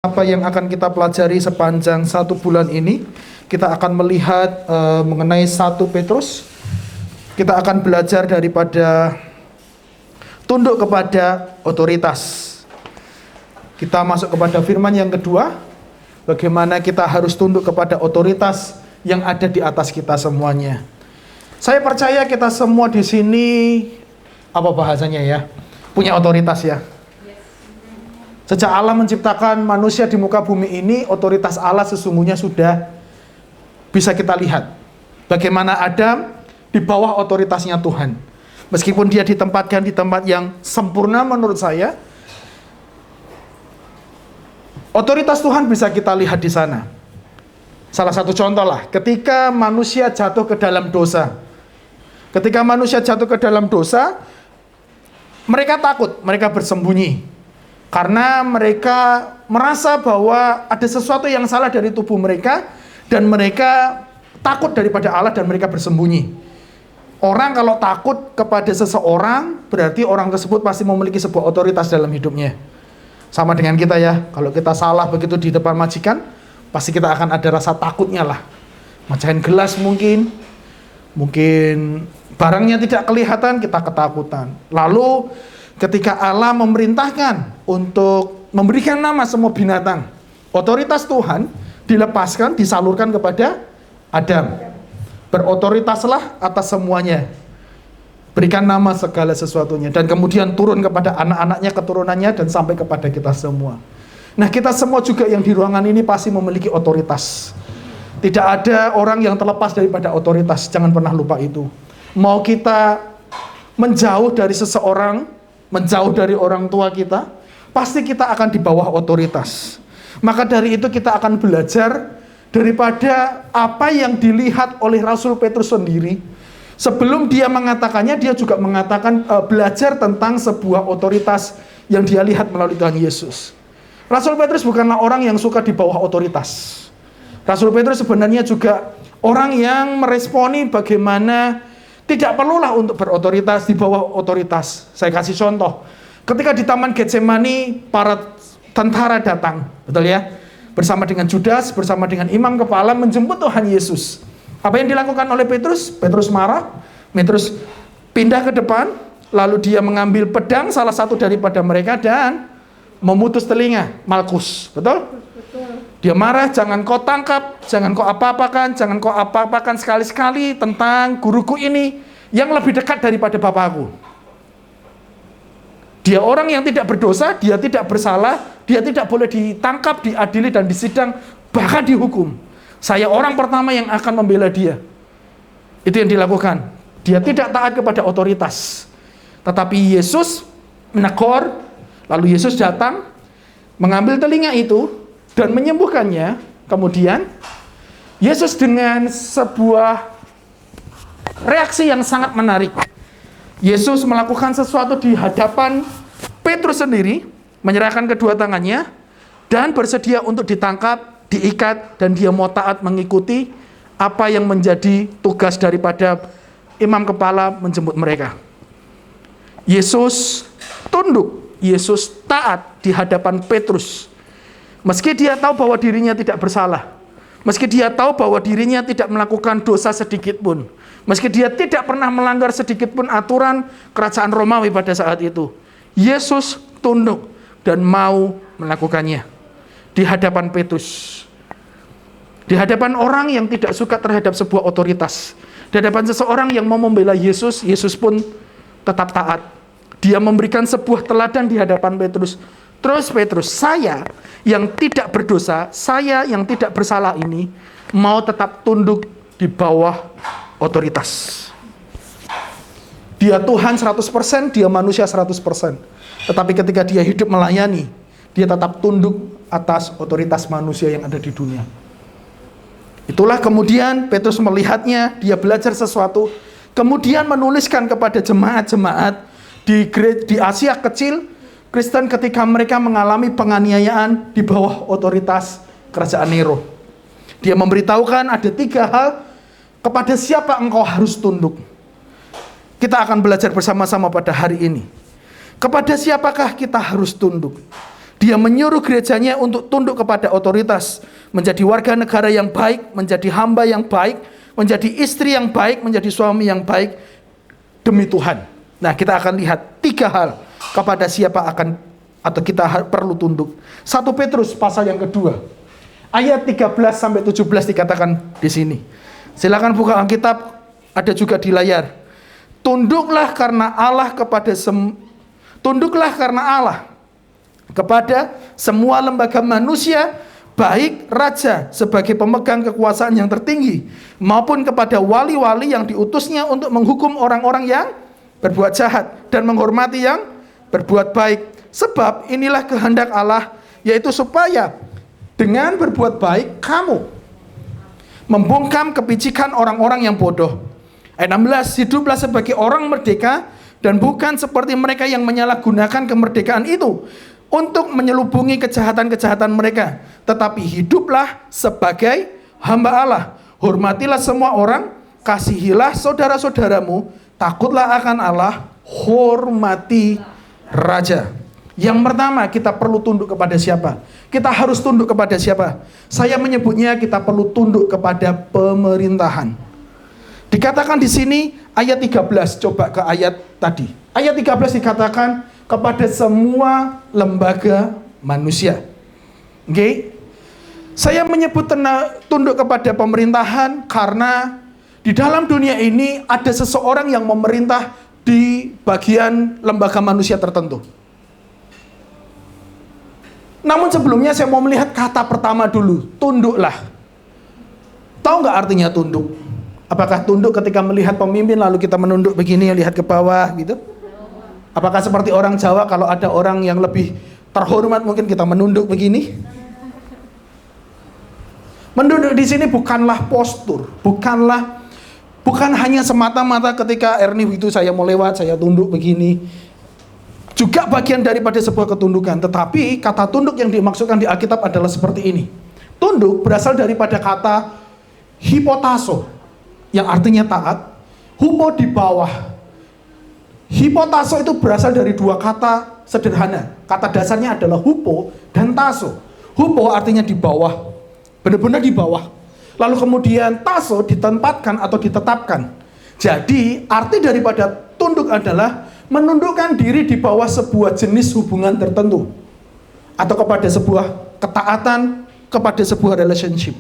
Apa yang akan kita pelajari sepanjang 1 bulan ini, kita akan melihat mengenai 1 Petrus. Kita akan belajar daripada tunduk kepada otoritas. Kita masuk kepada firman yang kedua, bagaimana kita harus tunduk kepada otoritas yang ada di atas kita semuanya. Saya percaya kita semua di sini, apa bahasanya ya, punya otoritas ya. Sejak Allah menciptakan manusia di muka bumi ini, otoritas Allah sesungguhnya sudah bisa kita lihat. Bagaimana Adam di bawah otoritasnya Tuhan. Meskipun dia ditempatkan di tempat yang sempurna menurut saya, otoritas Tuhan bisa kita lihat di sana. Salah satu contoh lah, ketika manusia jatuh ke dalam dosa. Ketika manusia jatuh ke dalam dosa, mereka takut, mereka bersembunyi. Karena mereka merasa bahwa ada sesuatu yang salah dari tubuh mereka, dan mereka takut daripada Allah dan mereka bersembunyi. Orang kalau takut kepada seseorang, berarti orang tersebut pasti memiliki sebuah otoritas dalam hidupnya. Sama dengan kita ya, kalau kita salah begitu di depan majikan, pasti kita akan ada rasa takutnya lah. Mecahin gelas mungkin barangnya tidak kelihatan, kita ketakutan. Lalu ketika Allah memerintahkan untuk memberikan nama semua binatang, otoritas Tuhan dilepaskan, disalurkan kepada Adam. Berotoritaslah atas semuanya. Berikan nama segala sesuatunya. Dan kemudian turun kepada anak-anaknya, keturunannya, dan sampai kepada kita semua. Nah, kita semua juga yang di ruangan ini pasti memiliki otoritas. Tidak ada orang yang terlepas daripada otoritas. Jangan pernah lupa itu. Mau kita menjauh dari seseorang, menjauh dari orang tua kita, pasti kita akan di bawah otoritas. Maka dari itu kita akan belajar daripada apa yang dilihat oleh Rasul Petrus sendiri. Sebelum dia mengatakannya, dia juga mengatakan belajar tentang sebuah otoritas yang dia lihat melalui Tuhan Yesus. Rasul Petrus bukanlah orang yang suka di bawah otoritas. Rasul Petrus sebenarnya juga orang yang meresponi bagaimana tidak perlulah untuk berotoritas di bawah otoritas. Saya kasih contoh. Ketika di Taman Getsemani, para tentara datang, betul ya? Bersama dengan Judas, bersama dengan imam kepala menjemput Tuhan Yesus. Apa yang dilakukan oleh Petrus? Petrus marah, Petrus pindah ke depan, lalu dia mengambil pedang salah satu daripada mereka dan memutus telinga Malkus, betul? Dia marah, jangan kau tangkap, jangan kau apa-apakan, jangan kau apa-apakan sekali-sekali tentang guruku ini yang lebih dekat daripada bapakku. Dia orang yang tidak berdosa, dia tidak bersalah, dia tidak boleh ditangkap, diadili dan disidang, bahkan dihukum. Saya orang pertama yang akan membela dia. Itu yang dilakukan. Dia tidak taat kepada otoritas. Tetapi Yesus menegur, lalu Yesus datang, mengambil telinga itu, dan menyembuhkannya. Kemudian Yesus dengan sebuah reaksi yang sangat menarik, Yesus melakukan sesuatu di hadapan Petrus sendiri, menyerahkan kedua tangannya dan bersedia untuk ditangkap, diikat, dan dia mau taat mengikuti apa yang menjadi tugas daripada imam kepala menjemput mereka. Yesus tunduk, Yesus taat di hadapan Petrus. Meski dia tahu bahwa dirinya tidak bersalah, meski dia tahu bahwa dirinya tidak melakukan dosa sedikit pun, meski dia tidak pernah melanggar sedikit pun aturan kerajaan Romawi pada saat itu, Yesus tunduk dan mau melakukannya di hadapan Petrus, di hadapan orang yang tidak suka terhadap sebuah otoritas, di hadapan seseorang yang mau membela Yesus. Yesus pun tetap taat. Dia memberikan sebuah teladan di hadapan Petrus. Terus Petrus, saya yang tidak berdosa, saya yang tidak bersalah ini mau tetap tunduk di bawah otoritas. Dia Tuhan 100%, dia manusia 100%. Tetapi ketika dia hidup melayani, dia tetap tunduk atas otoritas manusia yang ada di dunia. Itulah kemudian Petrus melihatnya, dia belajar sesuatu, kemudian menuliskan kepada jemaat-jemaat di Asia kecil, Kristen ketika mereka mengalami penganiayaan di bawah otoritas kerajaan Nero. Dia memberitahukan ada 3 hal kepada siapa engkau harus tunduk. Kita akan belajar bersama-sama pada hari ini. Kepada siapakah kita harus tunduk? Dia menyuruh gerejanya untuk tunduk kepada otoritas, menjadi warga negara yang baik, menjadi hamba yang baik, menjadi istri yang baik, menjadi suami yang baik demi Tuhan. Nah, kita akan lihat 3 hal kepada siapa akan atau kita perlu tunduk. 1 Petrus pasal yang kedua, ayat 13 sampai 17 dikatakan di sini. Silakan buka Alkitab, ada juga di layar. Tunduklah karena Allah kepada semua lembaga manusia, baik raja sebagai pemegang kekuasaan yang tertinggi, maupun kepada wali-wali yang diutusnya untuk menghukum orang-orang yang berbuat jahat dan menghormati yang berbuat baik. Sebab inilah kehendak Allah, yaitu supaya dengan berbuat baik kamu membungkam kepicikan orang-orang yang bodoh. Ayat 16, hiduplah sebagai orang merdeka dan bukan seperti mereka yang menyalahgunakan kemerdekaan itu untuk menyelubungi kejahatan-kejahatan mereka, tetapi hiduplah sebagai hamba Allah. Hormatilah semua orang, kasihilah saudara-saudaramu, takutlah akan Allah, hormati raja. Yang pertama, kita perlu tunduk kepada siapa? Kita harus tunduk kepada siapa? Saya menyebutnya kita perlu tunduk kepada pemerintahan. Dikatakan di sini ayat 13, coba ke ayat tadi. Ayat 13 dikatakan kepada semua lembaga manusia. Oke? Saya menyebut tunduk kepada pemerintahan karena di dalam dunia ini ada seseorang yang memerintah di bagian lembaga manusia tertentu. Namun sebelumnya saya mau melihat kata pertama dulu, tunduklah. Tahu nggak artinya tunduk? Apakah tunduk ketika melihat pemimpin lalu kita menunduk begini, lihat ke bawah gitu? Apakah seperti orang Jawa kalau ada orang yang lebih terhormat mungkin kita menunduk begini? Menunduk di sini bukanlah postur, bukan hanya semata-mata ketika Ernie itu saya mau lewat, saya tunduk begini. Juga bagian daripada sebuah ketundukan, tetapi kata tunduk yang dimaksudkan di Alkitab adalah seperti ini. Tunduk berasal daripada kata hipotaso, yang artinya taat. Hupo di bawah. Hipotaso itu berasal dari 2 kata sederhana. Kata dasarnya adalah hupo dan taso. Hupo artinya di bawah, benar-benar di bawah. Lalu kemudian taso ditempatkan atau ditetapkan. Jadi arti daripada tunduk adalah menundukkan diri di bawah sebuah jenis hubungan tertentu, atau kepada sebuah ketaatan, kepada sebuah relationship.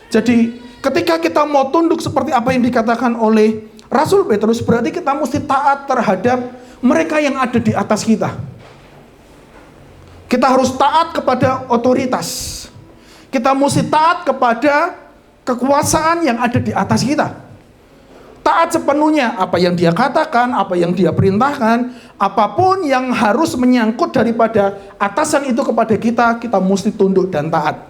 Jadi ketika kita mau tunduk seperti apa yang dikatakan oleh Rasul Petrus, berarti kita mesti taat terhadap mereka yang ada di atas kita. Kita harus taat kepada otoritas. Kita mesti taat kepada kekuasaan yang ada di atas kita. Taat sepenuhnya apa yang dia katakan, apa yang dia perintahkan, apapun yang harus menyangkut daripada atasan itu kepada kita, kita mesti tunduk dan taat.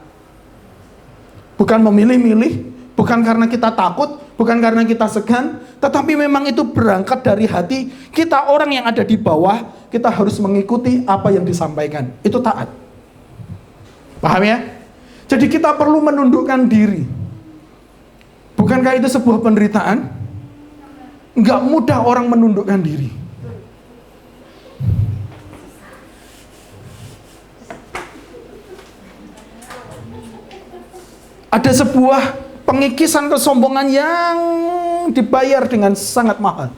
Bukan memilih-milih, bukan karena kita takut, bukan karena kita segan, tetapi memang itu berangkat dari hati kita, orang yang ada di bawah, kita harus mengikuti apa yang disampaikan. Itu taat. Paham ya? Jadi kita perlu menundukkan diri. Bukankah itu sebuah penderitaan? Enggak mudah orang menundukkan diri. Ada sebuah pengikisan kesombongan yang dibayar dengan sangat mahal.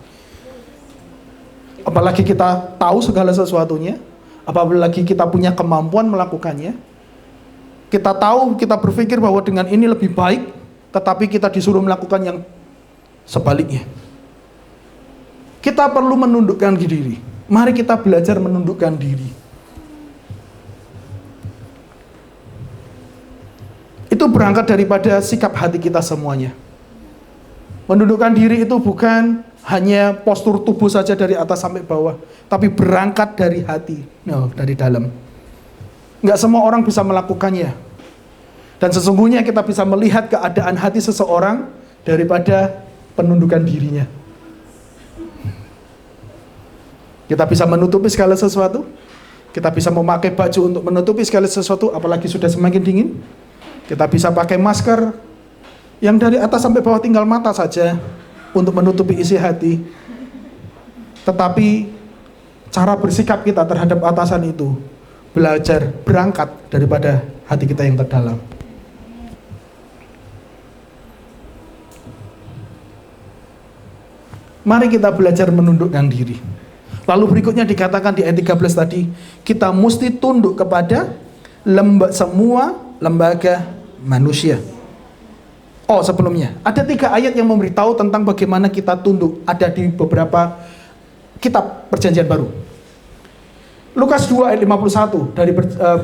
Apalagi kita tahu segala sesuatunya, apalagi kita punya kemampuan melakukannya. Kita tahu, kita berpikir bahwa dengan ini lebih baik, tetapi kita disuruh melakukan yang sebaliknya. Kita perlu menundukkan diri. Mari kita belajar menundukkan diri. Itu berangkat daripada sikap hati kita semuanya. Menundukkan diri itu bukan hanya postur tubuh saja dari atas sampai bawah, tapi berangkat dari hati, dari dalam. Nggak semua orang bisa melakukannya. Dan sesungguhnya kita bisa melihat keadaan hati seseorang daripada penundukan dirinya. Kita bisa menutupi segala sesuatu. Kita bisa memakai baju untuk menutupi segala sesuatu, apalagi sudah semakin dingin. Kita bisa pakai masker yang dari atas sampai bawah tinggal mata saja untuk menutupi isi hati. Tetapi cara bersikap kita terhadap atasan itu belajar berangkat daripada hati kita yang terdalam. Mari kita belajar menundukkan diri. Lalu berikutnya dikatakan di ayat 13 tadi, kita mesti tunduk kepada semua lembaga manusia. Oh, sebelumnya ada 3 ayat yang memberitahu tentang bagaimana kita tunduk, ada di beberapa kitab Perjanjian Baru. Lukas 2 ayat 51 dari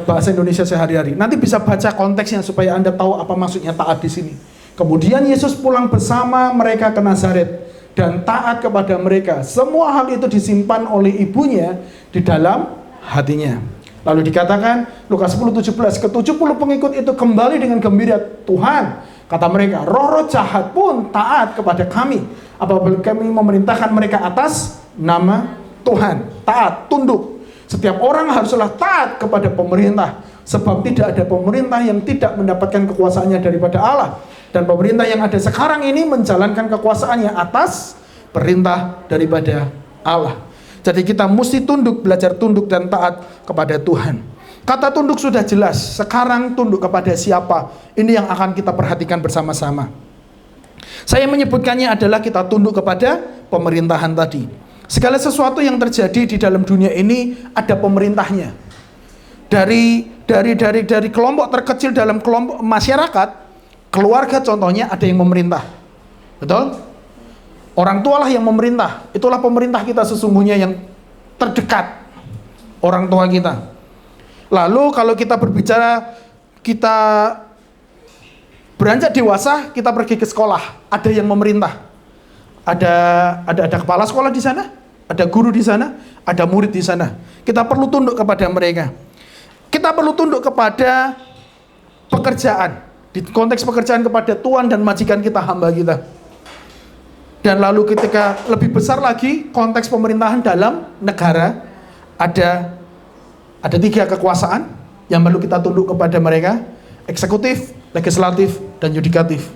bahasa Indonesia sehari-hari. Nanti bisa baca konteksnya supaya Anda tahu apa maksudnya taat di sini. Kemudian Yesus pulang bersama mereka ke Nazaret dan taat kepada mereka. Semua hal itu disimpan oleh ibunya di dalam hatinya. Lalu dikatakan Lukas 10:17, ke-70 pengikut itu kembali dengan gembira. Tuhan, kata mereka, roh-roh jahat pun taat kepada kami apabila kami memerintahkan mereka atas nama Tuhan. Taat, tunduk. Setiap orang haruslah taat kepada pemerintah, sebab tidak ada pemerintah yang tidak mendapatkan kekuasaannya daripada Allah. Dan pemerintah yang ada sekarang ini menjalankan kekuasaannya atas perintah daripada Allah. Jadi kita mesti tunduk, belajar tunduk dan taat kepada Tuhan. Kata tunduk sudah jelas. Sekarang tunduk kepada siapa? Ini yang akan kita perhatikan bersama-sama. Saya menyebutkannya adalah kita tunduk kepada pemerintahan tadi. Segala sesuatu yang terjadi di dalam dunia ini ada pemerintahnya. Dari kelompok terkecil dalam kelompok masyarakat, keluarga contohnya ada yang memerintah. Betul? Orang tualah yang memerintah. Itulah pemerintah kita sesungguhnya yang terdekat. Orang tua kita. Lalu kalau kita berbicara, kita beranjak dewasa, kita pergi ke sekolah. Ada yang memerintah. Ada kepala sekolah di sana, ada guru di sana, ada murid di sana. Kita perlu tunduk kepada mereka. Kita perlu tunduk kepada pekerjaan. Di konteks pekerjaan kepada tuan dan majikan kita, hamba kita. Dan lalu ketika lebih besar lagi konteks pemerintahan dalam negara, ada 3 kekuasaan yang perlu kita tunduk kepada mereka: eksekutif, legislatif, dan yudikatif.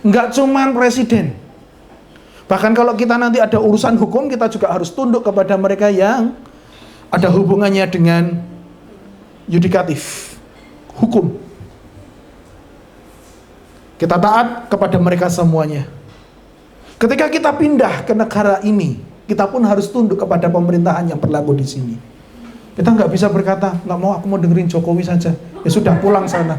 Enggak cuman presiden. Bahkan kalau kita nanti ada urusan hukum, kita juga harus tunduk kepada mereka yang ada hubungannya dengan yudikatif, hukum. Kita taat kepada mereka semuanya. Ketika kita pindah ke negara ini, kita pun harus tunduk kepada pemerintahan yang berlaku di sini. Kita nggak bisa berkata, nggak mau, aku mau dengerin Jokowi saja. Ya sudah, pulang sana.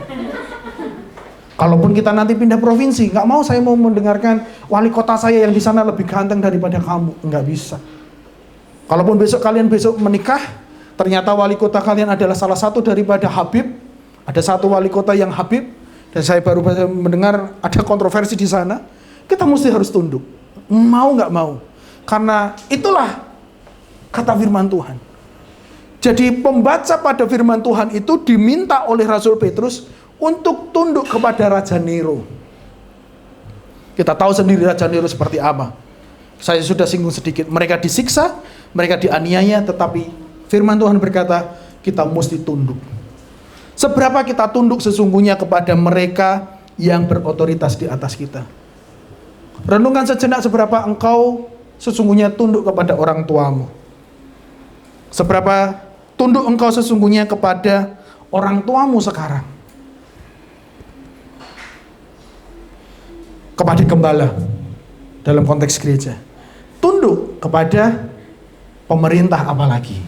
Kalaupun kita nanti pindah provinsi, nggak mau, saya mau mendengarkan wali kota saya yang di sana lebih ganteng daripada kamu. Nggak bisa. Kalaupun kalian besok menikah, ternyata wali kota kalian adalah salah satu daripada Habib. Ada satu wali kota yang Habib. Dan saya baru mendengar ada kontroversi di sana. Kita mesti harus tunduk. Mau nggak mau. Karena itulah kata firman Tuhan. Jadi pembaca pada firman Tuhan itu diminta oleh Rasul Petrus untuk tunduk kepada Raja Nero. Kita tahu sendiri Raja Nero seperti apa. Saya sudah singgung sedikit. Mereka disiksa, mereka dianiaya, tetapi firman Tuhan berkata, kita mesti tunduk. Seberapa kita tunduk sesungguhnya kepada mereka yang berotoritas di atas kita. Renungkan sejenak seberapa engkau sesungguhnya tunduk kepada orang tuamu. Seberapa tunduk engkau sesungguhnya kepada orang tuamu sekarang. Kepada gembala dalam konteks gereja. Tunduk kepada pemerintah apalagi.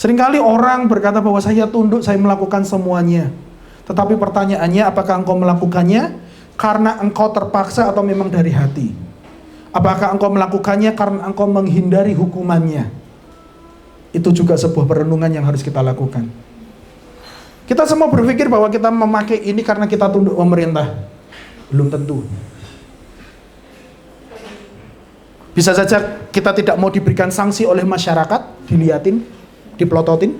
Seringkali orang berkata bahwa saya tunduk, saya melakukan semuanya. Tetapi pertanyaannya, apakah engkau melakukannya karena engkau terpaksa atau memang dari hati? Apakah engkau melakukannya karena engkau menghindari hukumannya? Itu juga sebuah perenungan yang harus kita lakukan. Kita semua berpikir bahwa kita memakai ini karena kita tunduk pemerintah. Belum tentu. Bisa saja kita tidak mau diberikan sanksi oleh masyarakat, diliatin, dipelototin.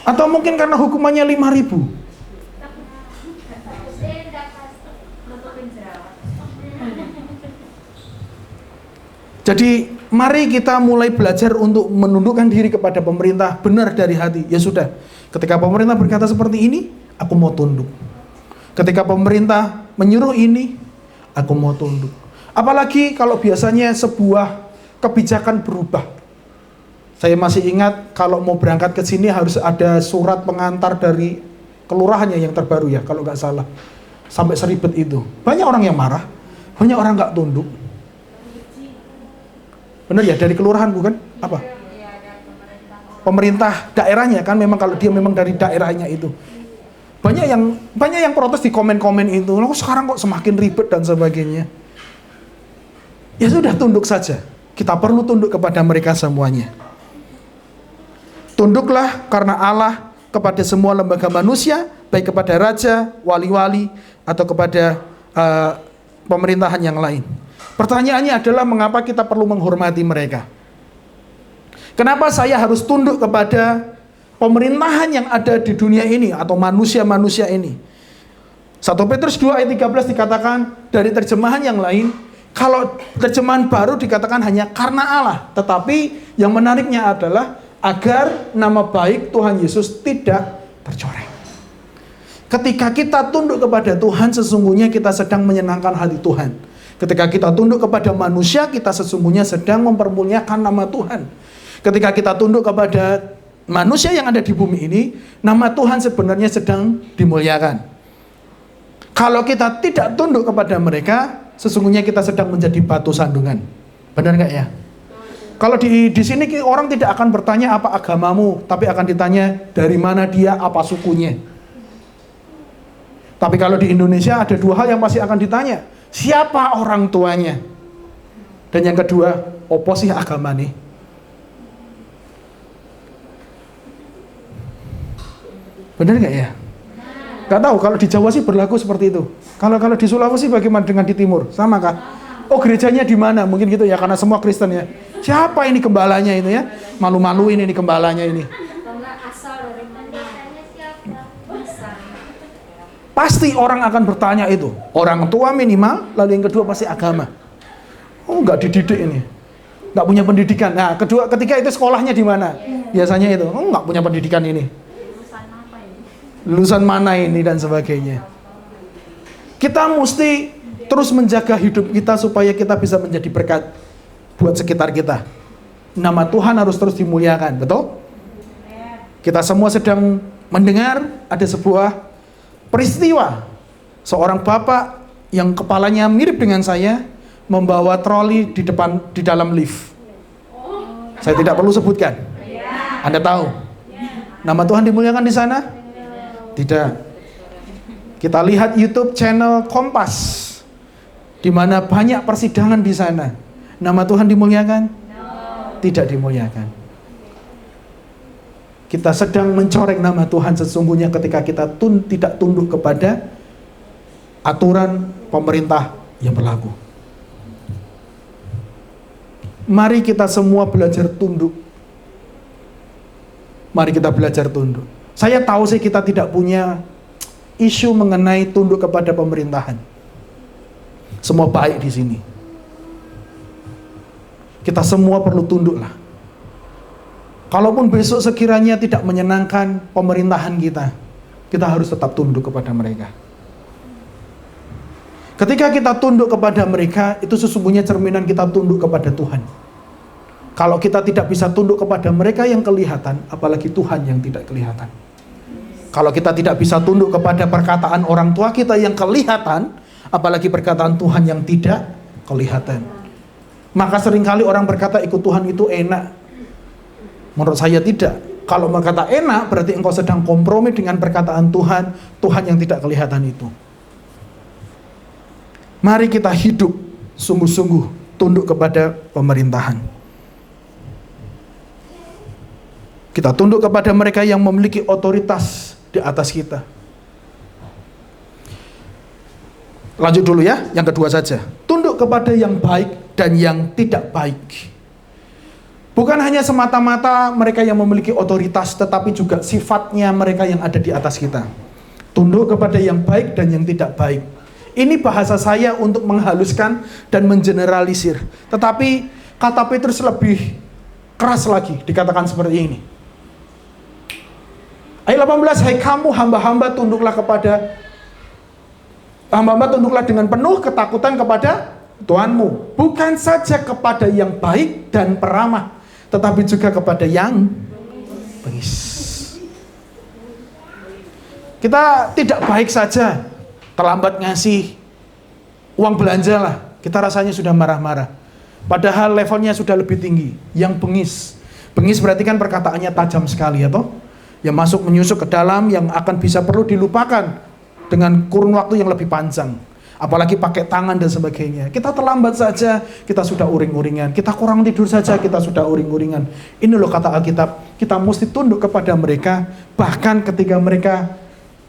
Atau mungkin karena hukumannya 5.000. Jadi mari kita mulai belajar untuk menundukkan diri kepada pemerintah benar dari hati. Ya sudah, ketika pemerintah berkata seperti ini, aku mau tunduk. Ketika pemerintah menyuruh ini, aku mau tunduk. Apalagi kalau biasanya sebuah kebijakan berubah. Saya masih ingat kalau mau berangkat ke sini harus ada surat pengantar dari kelurahannya yang terbaru ya, kalau nggak salah. Sampai seribet itu. Banyak orang yang marah, banyak orang nggak tunduk. Benar ya, dari kelurahan bukan? Apa? Pemerintah daerahnya kan, memang kalau dia memang dari daerahnya itu. Banyak yang protes di komen-komen itu. Loh, sekarang kok semakin ribet dan sebagainya. Ya sudah, tunduk saja. Kita perlu tunduk kepada mereka semuanya. Tunduklah karena Allah kepada semua lembaga manusia, baik kepada raja, wali-wali, atau kepada pemerintahan yang lain. Pertanyaannya adalah mengapa kita perlu menghormati mereka? Kenapa saya harus tunduk kepada pemerintahan yang ada di dunia ini atau manusia-manusia ini? 1 Petrus 2 ayat 13 dikatakan dari terjemahan yang lain, kalau terjemahan baru dikatakan hanya karena Allah, tetapi yang menariknya adalah agar nama baik Tuhan Yesus tidak tercoreng. Ketika kita tunduk kepada Tuhan, sesungguhnya kita sedang menyenangkan hati Tuhan. Ketika kita tunduk kepada manusia, kita sesungguhnya sedang mempermuliakan nama Tuhan. Ketika kita tunduk kepada manusia yang ada di bumi ini, nama Tuhan sebenarnya sedang dimuliakan. Kalau kita tidak tunduk kepada mereka, sesungguhnya kita sedang menjadi batu sandungan. Benar nggak ya? Kalau di sini orang tidak akan bertanya apa agamamu, tapi akan ditanya dari mana dia, apa sukunya. Tapi kalau di Indonesia ada dua hal yang pasti akan ditanya. Siapa orang tuanya? Dan yang kedua, opo sih agama nih? Benar nggak ya? Nggak tahu, kalau di Jawa sih berlaku seperti itu. Kalau di Sulawesi bagaimana dengan di timur? Sama kah? Oh, gerejanya di mana? Mungkin gitu ya, karena semua Kristen ya. Siapa ini gembalanya itu ya? Malu-maluin ini gembalanya ini. Pasti orang akan bertanya itu. Orang tua minimal, lalu yang kedua pasti agama. Oh, nggak dididik ini. Nggak punya pendidikan. Nah, ketika itu sekolahnya di mana? Biasanya itu. Oh, nggak punya pendidikan ini. Lulusan mana ini dan sebagainya. Kita mesti terus menjaga hidup kita supaya kita bisa menjadi berkat buat sekitar kita. Nama Tuhan harus terus dimuliakan, betul? Kita semua sedang mendengar ada sebuah peristiwa. Seorang bapak yang kepalanya mirip dengan saya membawa troli di dalam lift. Saya tidak perlu sebutkan. Anda tahu. Nama Tuhan dimuliakan di sana? Tidak. Kita lihat YouTube channel Kompas, di mana banyak persidangan di sana. Nama Tuhan dimuliakan? Tidak dimuliakan. Kita sedang mencoreng nama Tuhan sesungguhnya ketika kita tidak tunduk kepada aturan pemerintah yang berlaku. Mari kita semua belajar tunduk. Mari kita belajar tunduk. Saya tahu sih kita tidak punya isu mengenai tunduk kepada pemerintahan. Semua baik di sini. Kita semua perlu tunduklah. Kalaupun besok sekiranya tidak menyenangkan pemerintahan kita harus tetap tunduk kepada mereka. Ketika kita tunduk kepada mereka, itu sesungguhnya cerminan kita tunduk kepada Tuhan. Kalau kita tidak bisa tunduk kepada mereka yang kelihatan, apalagi Tuhan yang tidak kelihatan. Kalau kita tidak bisa tunduk kepada perkataan orang tua kita yang kelihatan, apalagi perkataan Tuhan yang tidak kelihatan. Maka seringkali orang berkata ikut Tuhan itu enak. Menurut saya tidak. Kalau berkata enak, berarti engkau sedang kompromi dengan perkataan Tuhan, Tuhan yang tidak kelihatan itu. Mari kita hidup sungguh-sungguh tunduk kepada pemerintahan. Kita tunduk kepada mereka yang memiliki otoritas di atas kita. Lanjut dulu ya, yang kedua saja. Tunduk kepada yang baik dan yang tidak baik. Bukan hanya semata-mata mereka yang memiliki otoritas, tetapi juga sifatnya mereka yang ada di atas kita. Tunduk kepada yang baik dan yang tidak baik. Ini bahasa saya untuk menghaluskan dan mengeneralisir. Tetapi kata Petrus lebih keras lagi, dikatakan seperti ini. Ayat 18, hai kamu hamba-hamba tunduklah dengan penuh ketakutan kepada Tuhanmu. Bukan saja kepada yang baik dan peramah, tetapi juga kepada yang bengis. Kita tidak baik saja, terlambat ngasih uang belanja lah, kita rasanya sudah marah-marah. Padahal levelnya sudah lebih tinggi, yang bengis. Bengis berarti kan perkataannya tajam sekali ya toh? Yang masuk menyusup ke dalam, yang akan bisa perlu dilupakan dengan kurun waktu yang lebih panjang. Apalagi pakai tangan dan sebagainya. Kita terlambat saja, kita sudah uring-uringan. Kita kurang tidur saja, kita sudah uring-uringan. Ini loh kata Alkitab, kita mesti tunduk kepada mereka, bahkan ketika mereka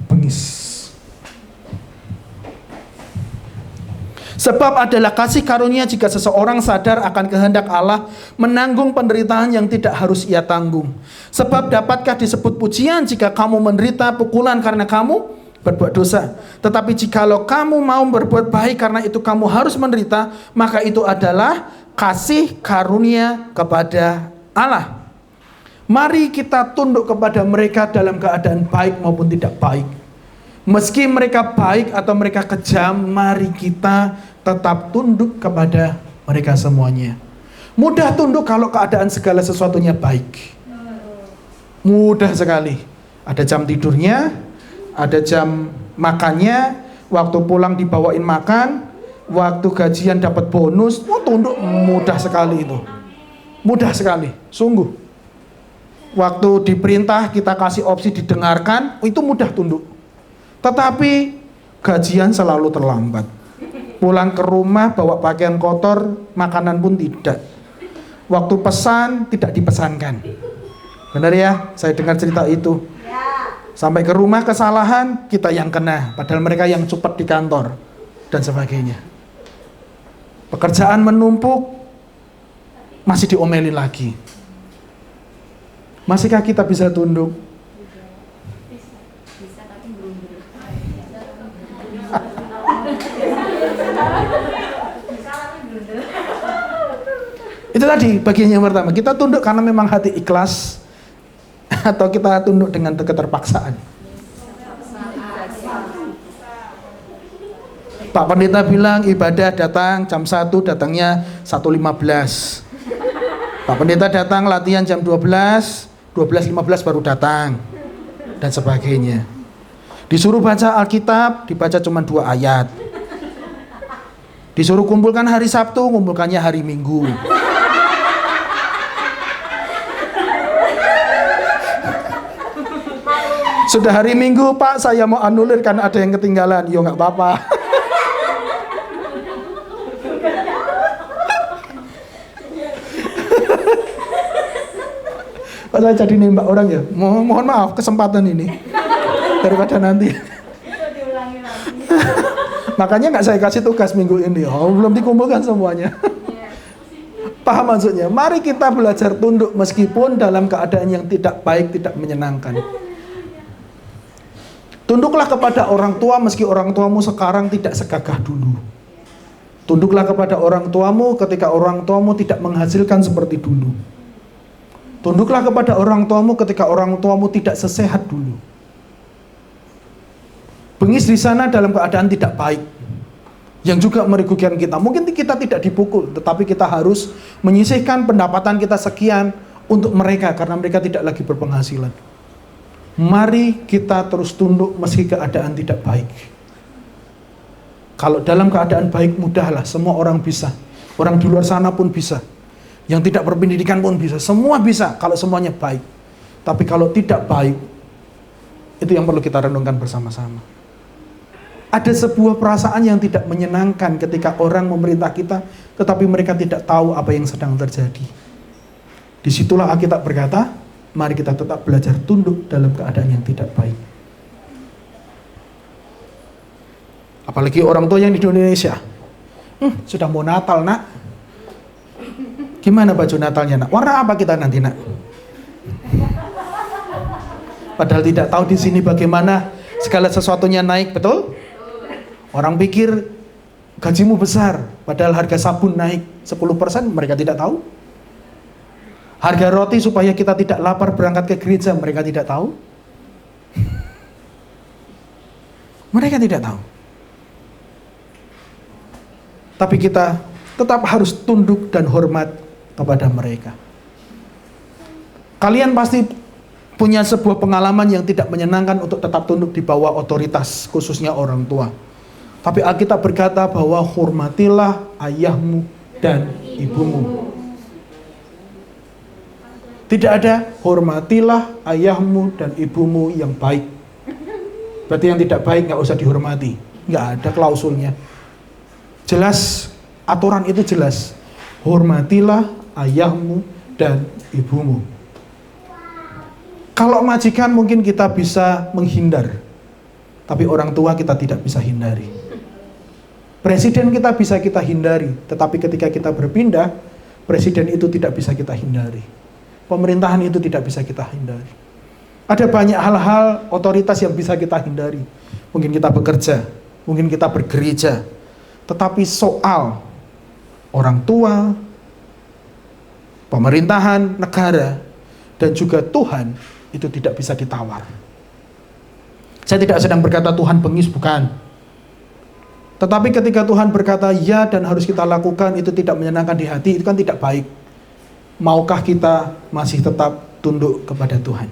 bengis. Sebab adalah kasih karunia jika seseorang sadar akan kehendak Allah, menanggung penderitaan yang tidak harus ia tanggung. Sebab dapatkah disebut pujian jika kamu menderita pukulan karena kamu berbuat dosa? Tetapi jikalau kamu mau berbuat baik karena itu kamu harus menderita, maka itu adalah kasih karunia kepada Allah. Mari kita tunduk kepada mereka dalam keadaan baik maupun tidak baik. Meski mereka baik atau mereka kejam, mari kita tetap tunduk kepada mereka semuanya. Mudah tunduk kalau keadaan segala sesuatunya baik. Mudah sekali. Ada jam tidurnya, ada jam makannya, waktu pulang dibawain makan, waktu gajian dapat bonus, tunduk mudah sekali itu. Mudah sekali, sungguh. Waktu diperintah kita kasih opsi didengarkan, itu mudah tunduk. Tetapi gajian selalu terlambat. Pulang ke rumah bawa pakaian kotor, makanan pun tidak. Waktu pesan tidak dipesankan. Benar ya? Saya dengar cerita itu. Sampai ke rumah kesalahan kita yang kena, padahal mereka yang cepat di kantor dan sebagainya. Pekerjaan menumpuk, masih diomelin lagi. Masihkah kita bisa tunduk? Itu tadi bagian yang pertama, kita tunduk karena memang hati ikhlas, atau kita tunduk dengan keterpaksaan. Pak Pendeta bilang ibadah datang jam 1, datangnya 1.15. Pak Pendeta datang latihan jam 12, 12.15 baru datang, dan sebagainya. Disuruh baca Alkitab, dibaca cuma 2 ayat. Disuruh kumpulkan hari Sabtu, kumpulkannya hari Minggu. Sudah hari Minggu, Pak, saya mau anulir karena ada yang ketinggalan. Yo nggak apa-apa. Pak, saya jadi nembak orang ya. Mohon maaf kesempatan ini. Daripada nanti. Makanya nggak saya kasih tugas minggu ini. Oh, belum dikumpulkan semuanya. Paham maksudnya? Mari kita belajar tunduk meskipun dalam keadaan yang tidak baik, tidak menyenangkan. Tunduklah kepada orang tua meski orang tuamu sekarang tidak segagah dulu. Tunduklah kepada orang tuamu ketika orang tuamu tidak menghasilkan seperti dulu. Tunduklah kepada orang tuamu ketika orang tuamu tidak sesehat dulu. Bengis di sana dalam keadaan tidak baik, yang juga merugikan kita. Mungkin kita tidak dipukul, tetapi kita harus menyisihkan pendapatan kita sekian untuk mereka karena mereka tidak lagi berpenghasilan. Mari kita terus tunduk meski keadaan tidak baik. Kalau dalam keadaan baik mudahlah, semua orang bisa. Orang di luar sana pun bisa. Yang tidak berpendidikan pun bisa. Semua bisa kalau semuanya baik. Tapi kalau tidak baik, itu yang perlu kita renungkan bersama-sama. Ada sebuah perasaan yang tidak menyenangkan ketika orang memerintah kita, tetapi mereka tidak tahu apa yang sedang terjadi. Disitulah Alkitab berkata, mari kita tetap belajar tunduk dalam keadaan yang tidak baik. Apalagi orang tua yang di Indonesia. Sudah mau Natal, nak. Gimana baju Natalnya, nak? Warna apa kita nanti, nak? Padahal tidak tahu di sini bagaimana segala sesuatunya naik, betul? Orang pikir gajimu besar, padahal harga sabun naik 10%, mereka tidak tahu. Harga roti supaya kita tidak lapar berangkat ke gereja, mereka tidak tahu. Mereka tidak tahu. Tapi kita tetap harus tunduk dan hormat kepada mereka. Kalian pasti punya sebuah pengalaman yang tidak menyenangkan untuk tetap tunduk di bawah otoritas, khususnya orang tua. Tapi Alkitab berkata bahwa hormatilah ayahmu dan ibumu. Tidak ada hormatilah ayahmu dan ibumu yang baik. Berarti yang tidak baik nggak usah dihormati. Nggak ada klausulnya. Jelas, aturan itu jelas. Hormatilah ayahmu dan ibumu. Kalau majikan mungkin kita bisa menghindar, tapi orang tua kita tidak bisa hindari. Presiden kita bisa kita hindari, tetapi ketika kita berpindah, presiden itu tidak bisa kita hindari. Pemerintahan itu tidak bisa kita hindari. Ada banyak hal-hal otoritas yang bisa kita hindari. Mungkin kita bekerja, mungkin kita bergereja, tetapi soal orang tua, pemerintahan, negara, dan juga Tuhan, itu tidak bisa ditawar. Saya tidak sedang berkata Tuhan bengis, bukan. Tetapi ketika Tuhan berkata ya dan harus kita lakukan, itu tidak menyenangkan di hati, itu kan tidak baik. Maukah kita masih tetap tunduk kepada Tuhan?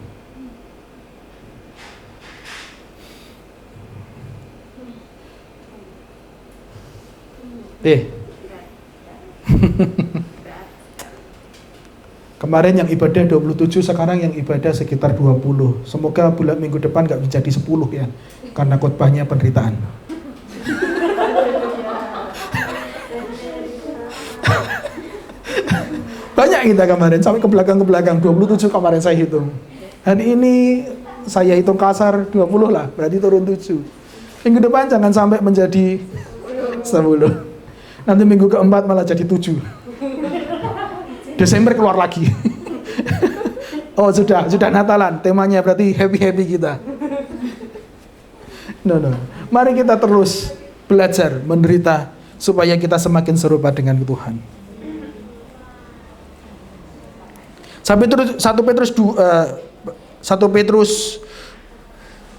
Kemarin yang ibadah 27, sekarang yang ibadah sekitar 20. Semoga bulan minggu depan gak menjadi 10 ya, karena khotbahnya penderitaan. Banyak kita kemarin, sampai ke belakang 27 kemarin saya hitung. Hari ini saya hitung kasar 20 lah, berarti turun 7. Minggu depan jangan sampai menjadi 10. Nanti minggu keempat malah jadi 7. Desember keluar lagi. Oh sudah Natalan, temanya berarti happy kita. No. Mari kita terus belajar menderita supaya kita semakin serupa dengan Tuhan. 1 Petrus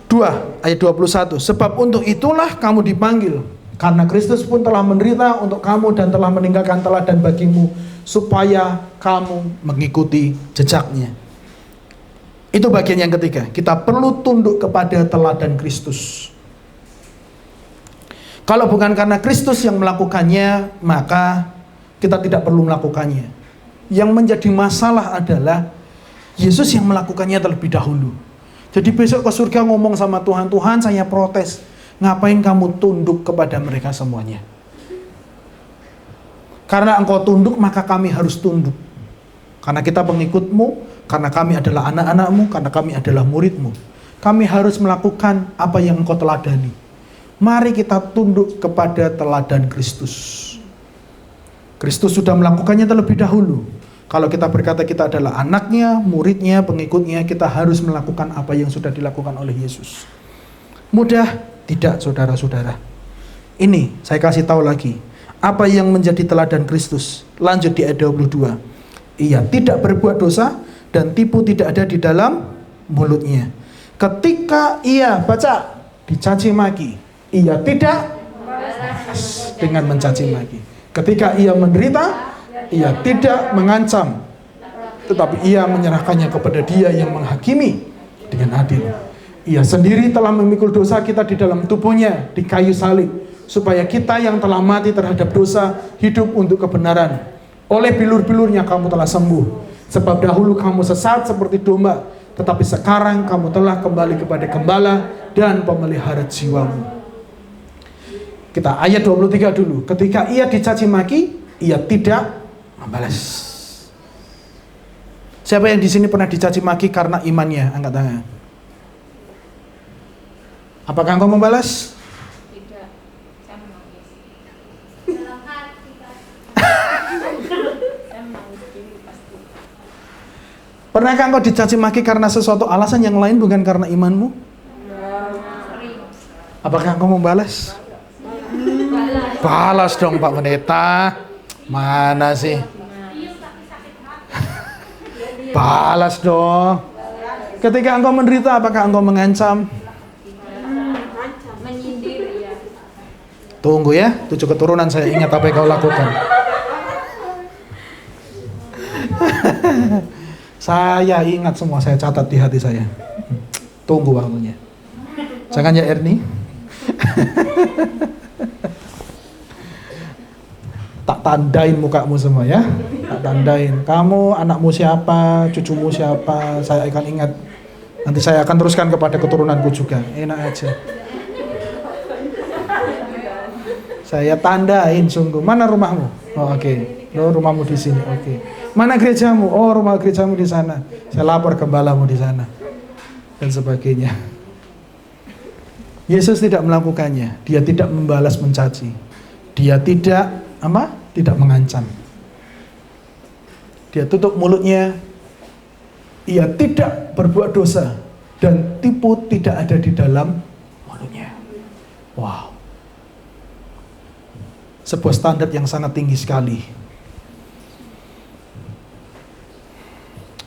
2 ayat 21. Sebab untuk itulah kamu dipanggil, karena Kristus pun telah menderita untuk kamu dan telah meninggalkan teladan bagimu, supaya kamu mengikuti jejaknya. Itu bagian yang ketiga. Kita perlu tunduk kepada teladan Kristus. Kalau bukan karena Kristus yang melakukannya, maka kita tidak perlu melakukannya. Yang menjadi masalah adalah Yesus yang melakukannya terlebih dahulu. Jadi besok ke surga ngomong sama Tuhan, Tuhan saya protes, ngapain kamu tunduk kepada mereka semuanya? Karena engkau tunduk, maka kami harus tunduk. Karena kita pengikutmu, karena kami adalah anak-anakmu, karena kami adalah muridmu. Kami harus melakukan apa yang engkau teladani. Mari kita tunduk kepada teladan Kristus. Kristus sudah melakukannya terlebih dahulu. Kalau kita berkata kita adalah anaknya, muridnya, pengikutnya, kita harus melakukan apa yang sudah dilakukan oleh Yesus. Mudah? Tidak, saudara-saudara. Ini saya kasih tahu lagi. Apa yang menjadi teladan Kristus? Lanjut di ayat 22. Ia tidak berbuat dosa dan tipu tidak ada di dalam mulutnya. Ketika ia dicaci maki, ia tidak dengan mencaci maki. Ketika ia menderita, ia tidak mengancam, tetapi ia menyerahkannya kepada Dia yang menghakimi dengan adil. Ia sendiri telah memikul dosa kita di dalam tubuhnya di kayu salib, supaya kita yang telah mati terhadap dosa hidup untuk kebenaran. Oleh bilur-bilurnya kamu telah sembuh. Sebab dahulu kamu sesat seperti domba, tetapi sekarang kamu telah kembali kepada gembala dan pemelihara jiwamu. Kita ayat 23 dulu. Ketika ia dicaci maki, ia tidak membalas. Siapa yang di sini pernah dicaci maki karena imannya? Angkat tangan. Apakah engkau membalas? Tidak. Saya menangis. Saya menangis dulu pasti. Pernahkah engkau dicaci maki karena sesuatu alasan yang lain bukan karena imanmu? Sering. Apakah engkau membalas? Balas dong Pak Pendeta. Mana sih? Balas dong. Ketika engkau menderita, apakah engkau mengancam? Menyindir ya. Tunggu ya, 7 keturunan saya ingat apa yang kau lakukan. Saya ingat semua, saya catat di hati saya. Tunggu waktunya. Jangan ya Erni. Tak tandain mukamu semua ya. Tak tandain. Kamu anakmu siapa, cucumu siapa, saya akan ingat. Nanti saya akan teruskan kepada keturunanku juga. Enak aja. Saya tandain sungguh. Mana rumahmu? Oh, oke. Oh, rumahmu di sini. Oke. Mana gerejamu? Oh, rumah gerejamu di sana. Saya lapor gembalamu di sana. Dan sebagainya. Yesus tidak melakukannya. Dia tidak membalas mencaci. Dia tidak tidak mengancam. Dia tutup mulutnya. Ia tidak berbuat dosa dan tipu tidak ada di dalam mulutnya. Wow. Sebuah standar yang sangat tinggi sekali.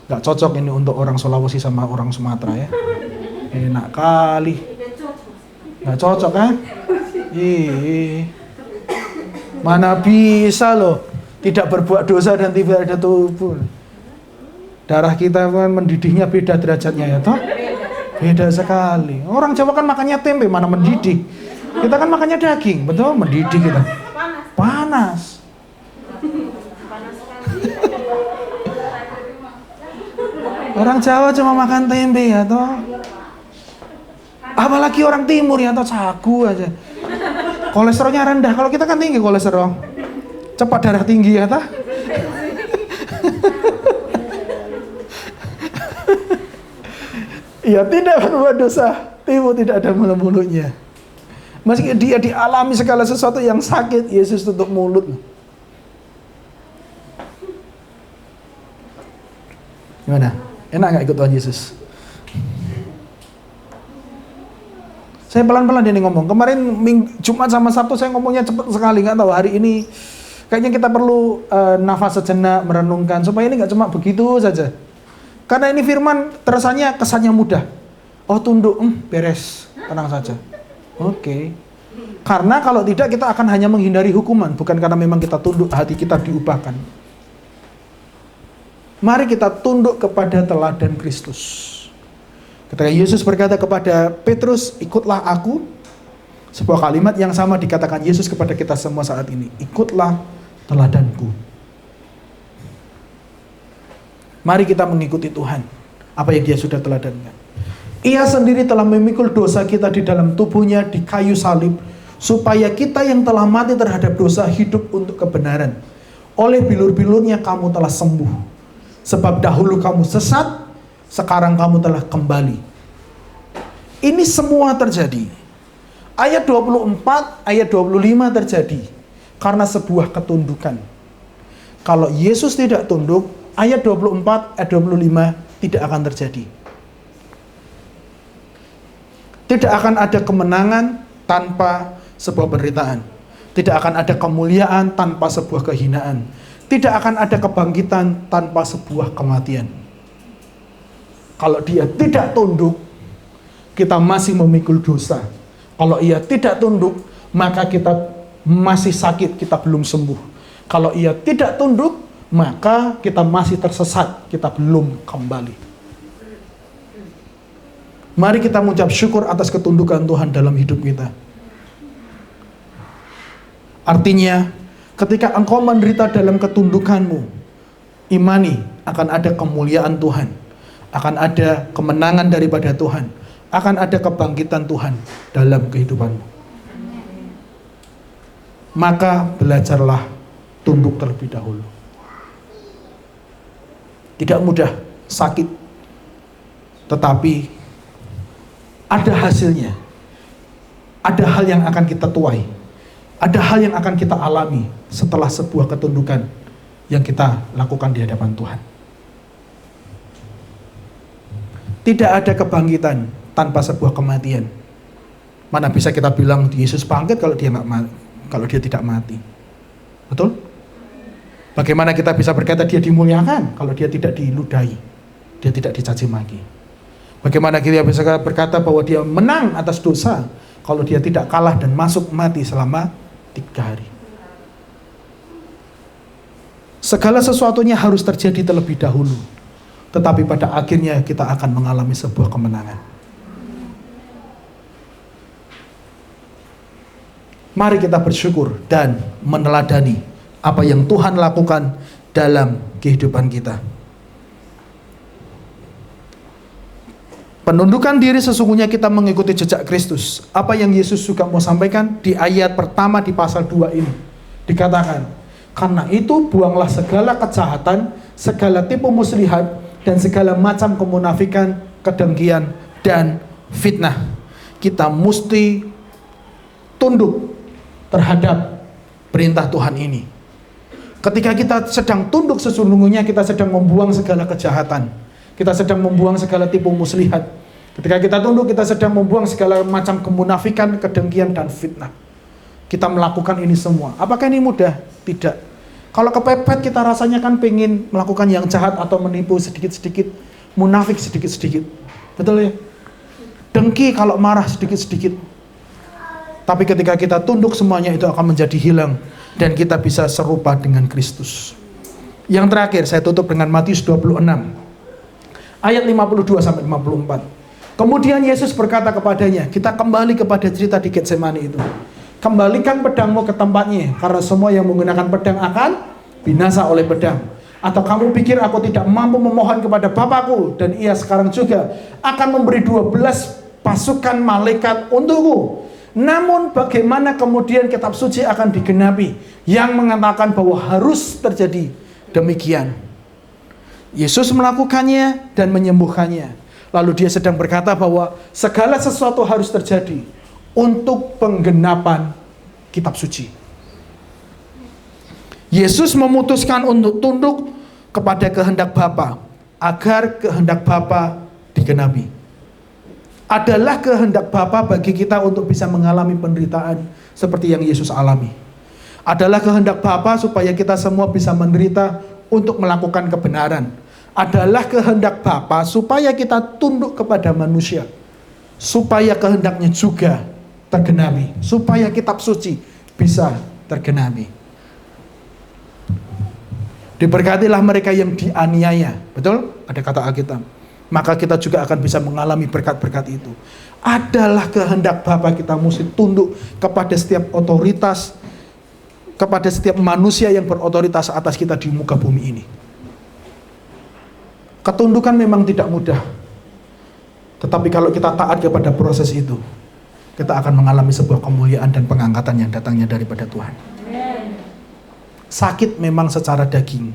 Gak cocok ini untuk orang Sulawesi sama orang Sumatera ya. Enak kali. Gak cocok kan? Mana bisa loh tidak berbuat dosa dan tidak ada tubuh. Darah kita kan mendidihnya beda derajatnya ya toh? Beda sekali. Orang Jawa kan makannya tempe, mana mendidih. Kita kan makannya daging, betul? Mendidih kita. Panas. Orang Jawa cuma makan tempe ya toh? Apalagi orang Timur ya toh, sagu aja. Kolesterolnya rendah. Kalau kita kan tinggi kolesterol. Cepat darah tinggi ya toh? Ia tidak berbuat dosa, tipu tidak ada dalam mulutnya. Meski dia dialami segala sesuatu yang sakit, Yesus tutup mulut. Gimana? Enak gak ikut Tuhan Yesus? Saya pelan-pelan ini ngomong. Kemarin Jumat sama Sabtu saya ngomongnya cepat sekali, nggak tahu hari ini kayaknya kita perlu nafas sejenak, merenungkan supaya ini nggak cuma begitu saja. Karena ini firman terasanya kesannya mudah. Oh tunduk, beres, tenang saja. Oke. Karena kalau tidak kita akan hanya menghindari hukuman, bukan karena memang kita tunduk, hati kita diubahkan. Mari kita tunduk kepada teladan Kristus. Ketika Yesus berkata kepada Petrus, ikutlah aku, sebuah kalimat yang sama dikatakan Yesus kepada kita semua saat ini. Ikutlah teladanku. Mari kita mengikuti Tuhan, apa yang dia sudah teladankan. Ia sendiri telah memikul dosa kita di dalam tubuhnya di kayu salib, supaya kita yang telah mati terhadap dosa hidup untuk kebenaran. Oleh bilur-bilurnya kamu telah sembuh. Sebab dahulu kamu sesat, sekarang kamu telah kembali. Ini semua terjadi. Ayat 24, ayat 25 terjadi karena sebuah ketundukan. Kalau Yesus tidak tunduk, ayat 24, ayat 25 tidak akan terjadi. Tidak akan ada kemenangan tanpa sebuah penderitaan. Tidak akan ada kemuliaan tanpa sebuah kehinaan. Tidak akan ada kebangkitan tanpa sebuah kematian. Kalau dia tidak tunduk, kita masih memikul dosa. Kalau ia tidak tunduk, maka kita masih sakit, kita belum sembuh. Kalau ia tidak tunduk, maka kita masih tersesat, kita belum kembali. Mari kita mengucap syukur atas ketundukan Tuhan dalam hidup kita. Artinya, ketika engkau menderita dalam ketundukanmu, imani akan ada kemuliaan Tuhan, akan ada kemenangan daripada Tuhan, akan ada kebangkitan Tuhan dalam kehidupanmu. Maka belajarlah tunduk terlebih dahulu. Tidak mudah, sakit, tetapi ada hasilnya. Ada hal yang akan kita tuai. Ada hal yang akan kita alami setelah sebuah ketundukan yang kita lakukan di hadapan Tuhan. Tidak ada kebangkitan tanpa sebuah kematian. Mana bisa kita bilang Yesus bangkit kalau dia tidak mati? Betul? Bagaimana kita bisa berkata dia dimuliakan kalau dia tidak diludahi, dia tidak dicaci maki? Bagaimana kita bisa berkata bahwa dia menang atas dosa kalau dia tidak kalah dan masuk mati selama 3 hari? Segala sesuatunya harus terjadi terlebih dahulu. tetapi pada akhirnya kita akan mengalami sebuah kemenangan. Mari kita bersyukur dan meneladani apa yang Tuhan lakukan dalam kehidupan kita. Penundukan diri sesungguhnya kita mengikuti jejak Kristus. Apa yang Yesus juga mau sampaikan di ayat pertama di pasal 2 ini. Dikatakan, karena itu buanglah segala kejahatan, segala tipu muslihat, dan segala macam kemunafikan, kedengkian, dan fitnah. Kita mesti tunduk terhadap perintah Tuhan ini. Ketika kita sedang tunduk sesungguhnya kita sedang membuang segala kejahatan. Kita sedang membuang segala tipu muslihat. Ketika kita tunduk kita sedang membuang segala macam kemunafikan, kedengkian, dan fitnah. Kita melakukan ini semua. Apakah ini mudah? Tidak. Kalau kepepet kita rasanya kan pengen melakukan yang jahat atau menipu sedikit-sedikit, munafik sedikit-sedikit. Betul ya? Dengki kalau marah sedikit-sedikit. Tapi ketika kita tunduk semuanya itu akan menjadi hilang dan kita bisa serupa dengan Kristus. Yang terakhir saya tutup dengan Matius 26 ayat 52 sampai 54. Kemudian Yesus berkata kepadanya, kita kembali kepada cerita di Getsemani itu. Kembalikan pedangmu ke tempatnya, karena semua yang menggunakan pedang akan binasa oleh pedang. Atau kamu pikir aku tidak mampu memohon kepada Bapakku, dan ia sekarang juga akan memberi 12 pasukan malaikat untukku. Namun bagaimana kemudian kitab suci akan digenapi yang mengatakan bahwa harus terjadi demikian. Yesus melakukannya dan menyembuhkannya. Lalu dia sedang berkata bahwa segala sesuatu harus terjadi untuk penggenapan kitab suci. Yesus memutuskan untuk tunduk kepada kehendak Bapa agar kehendak Bapa digenapi. Adalah kehendak Bapa bagi kita untuk bisa mengalami penderitaan seperti yang Yesus alami. Adalah kehendak Bapa supaya kita semua bisa menderita untuk melakukan kebenaran. Adalah kehendak Bapa supaya kita tunduk kepada manusia, supaya kehendaknya juga tergenapi, supaya kitab suci bisa tergenapi. Diberkatilah mereka yang dianiaya. Betul? Ada kata Alkitab. Maka kita juga akan bisa mengalami berkat-berkat itu. Adalah kehendak Bapa kita mesti tunduk kepada setiap otoritas, kepada setiap manusia yang berotoritas atas kita di muka bumi ini. Ketundukan memang tidak mudah. Tetapi kalau kita taat kepada proses itu, kita akan mengalami sebuah kemuliaan dan pengangkatan yang datangnya daripada Tuhan. Sakit memang secara daging,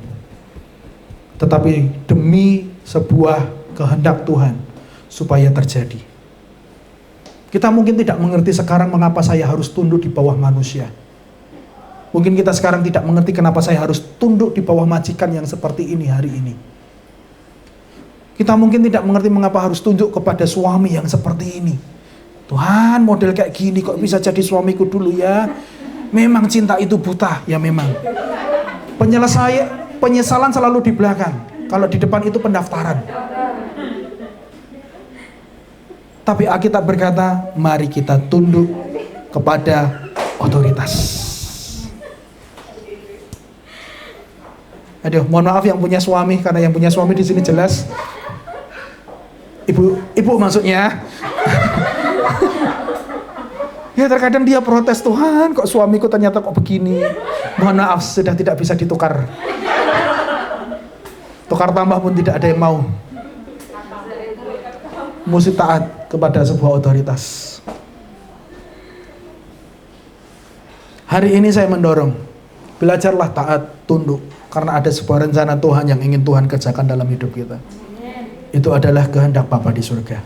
tetapi demi sebuah kehendak Tuhan supaya terjadi. Kita mungkin tidak mengerti sekarang mengapa saya harus tunduk di bawah manusia. Mungkin kita sekarang tidak mengerti kenapa saya harus tunduk di bawah majikan yang seperti ini hari ini. Kita mungkin tidak mengerti mengapa harus tunduk kepada suami yang seperti ini. Tuhan, model kayak gini kok bisa jadi suamiku dulu ya. Memang cinta itu buta, ya memang. Penyesalan selalu di belakang. Kalau di depan itu pendaftaran. Tapi Alkitab berkata, mari kita tunduk kepada otoritas. Aduh, mohon maaf yang punya suami, karena yang punya suami di sini jelas. Ibu maksudnya. Ya terkadang dia protes, Tuhan kok suamiku ternyata kok begini. Mohon maaf, sudah tidak bisa ditukar. Tukar tambah pun tidak ada yang mau. Mesti taat kepada sebuah otoritas. Hari ini saya mendorong, belajarlah taat, tunduk. Karena ada sebuah rencana Tuhan yang ingin Tuhan kerjakan dalam hidup kita. Itu adalah kehendak Bapa di surga.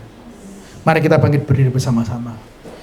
Mari kita bangkit berdiri bersama-sama.